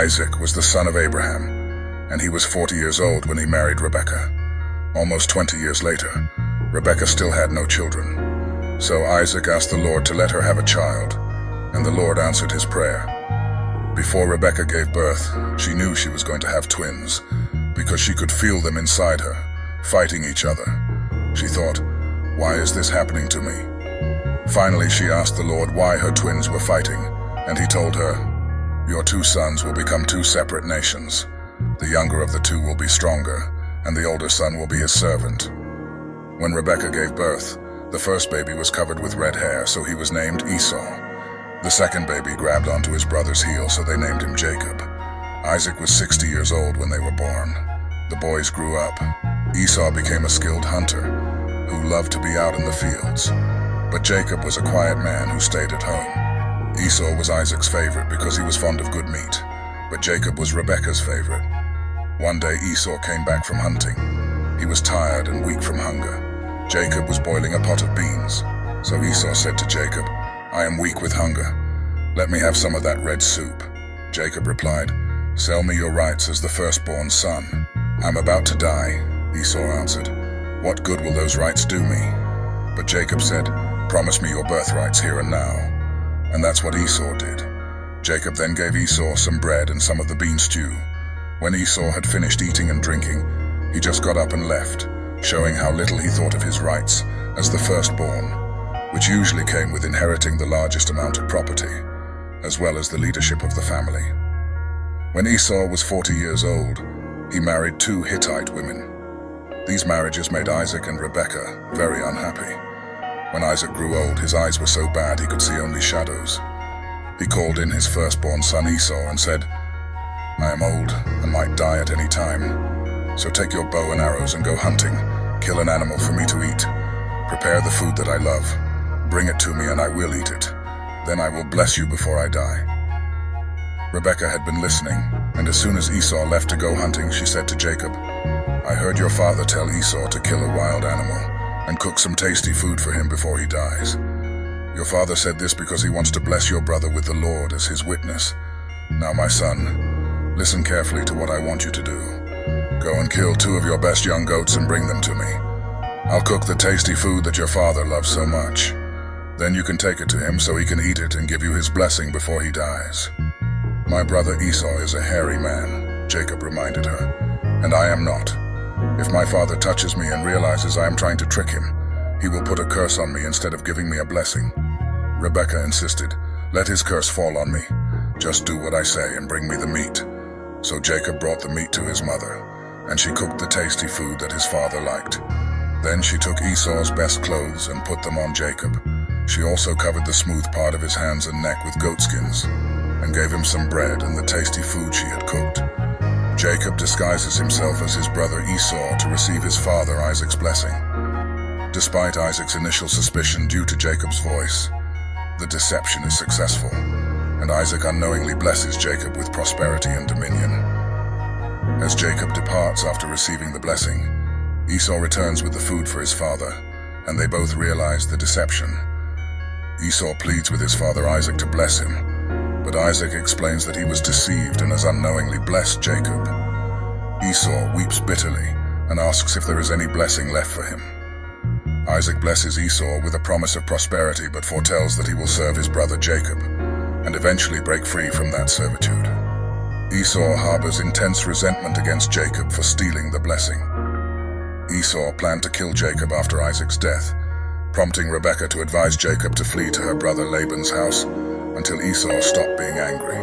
Isaac was the son of Abraham, and he was 40 years old when he married Rebekah. Almost 20 years later, Rebekah still had no children. So Isaac asked the Lord to let her have a child, and the Lord answered his prayer. Before Rebekah gave birth, she knew she was going to have twins, because she could feel them inside her, fighting each other. She thought, "Why is this happening to me?" Finally, she asked the Lord why her twins were fighting, and he told her, "Your two sons will become two separate nations. The younger of the two will be stronger, and the older son will be his servant." When Rebekah gave birth, the first baby was covered with red hair, so he was named Esau. The second baby grabbed onto his brother's heel, so they named him Jacob. Isaac was 60 years old when they were born. The boys grew up. Esau became a skilled hunter who loved to be out in the fields. But Jacob was a quiet man who stayed at home. Esau was Isaac's favorite because he was fond of good meat, but Jacob was Rebekah's favorite. One day Esau came back from hunting. He was tired and weak from hunger. Jacob was boiling a pot of beans. So Esau said to Jacob, "I am weak with hunger. Let me have some of that red soup." Jacob replied, "Sell me your rights as the firstborn son." "I'm about to die," Esau answered. "What good will those rights do me?" But Jacob said, "Promise me your birthrights here and now." And that's what Esau did. Jacob then gave Esau some bread and some of the bean stew. When Esau had finished eating and drinking, he just got up and left, showing how little he thought of his rights as the firstborn, which usually came with inheriting the largest amount of property, as well as the leadership of the family. When Esau was 40 years old, he married 2 Hittite women. These marriages made Isaac and Rebekah very unhappy. When Isaac grew old, his eyes were so bad he could see only shadows. He called in his firstborn son Esau and said, "I am old and might die at any time. So take your bow and arrows and go hunting. Kill an animal for me to eat. Prepare the food that I love. Bring it to me and I will eat it. Then I will bless you before I die." Rebekah had been listening, and as soon as Esau left to go hunting, she said to Jacob, "I heard your father tell Esau to kill a wild animal and cook some tasty food for him before he dies. Your father said this because he wants to bless your brother with the Lord as his witness. Now, my son, listen carefully to what I want you to do. Go and kill 2 of your best young goats and bring them to me. I'll cook the tasty food that your father loves so much. Then you can take it to him so he can eat it and give you his blessing before he dies." "My brother Esau is a hairy man," Jacob reminded her, "and I am not. If my father touches me and realizes I am trying to trick him, he will put a curse on me instead of giving me a blessing." Rebekah insisted, "Let his curse fall on me. Just do what I say and bring me the meat." So Jacob brought the meat to his mother, and she cooked the tasty food that his father liked. Then she took Esau's best clothes and put them on Jacob. She also covered the smooth part of his hands and neck with goatskins, and gave him some bread and the tasty food she had cooked. Jacob disguises himself as his brother Esau to receive his father Isaac's blessing. Despite Isaac's initial suspicion due to Jacob's voice, the deception is successful, and Isaac unknowingly blesses Jacob with prosperity and dominion. As Jacob departs after receiving the blessing, Esau returns with the food for his father, and they both realize the deception. Esau pleads with his father Isaac to bless him, but Isaac explains that he was deceived and has unknowingly blessed Jacob. Esau weeps bitterly and asks if there is any blessing left for him. Isaac blesses Esau with a promise of prosperity, but foretells that he will serve his brother Jacob and eventually break free from that servitude. Esau harbors intense resentment against Jacob for stealing the blessing. Esau planned to kill Jacob after Isaac's death, prompting Rebekah to advise Jacob to flee to her brother Laban's house until Esau stopped being angry.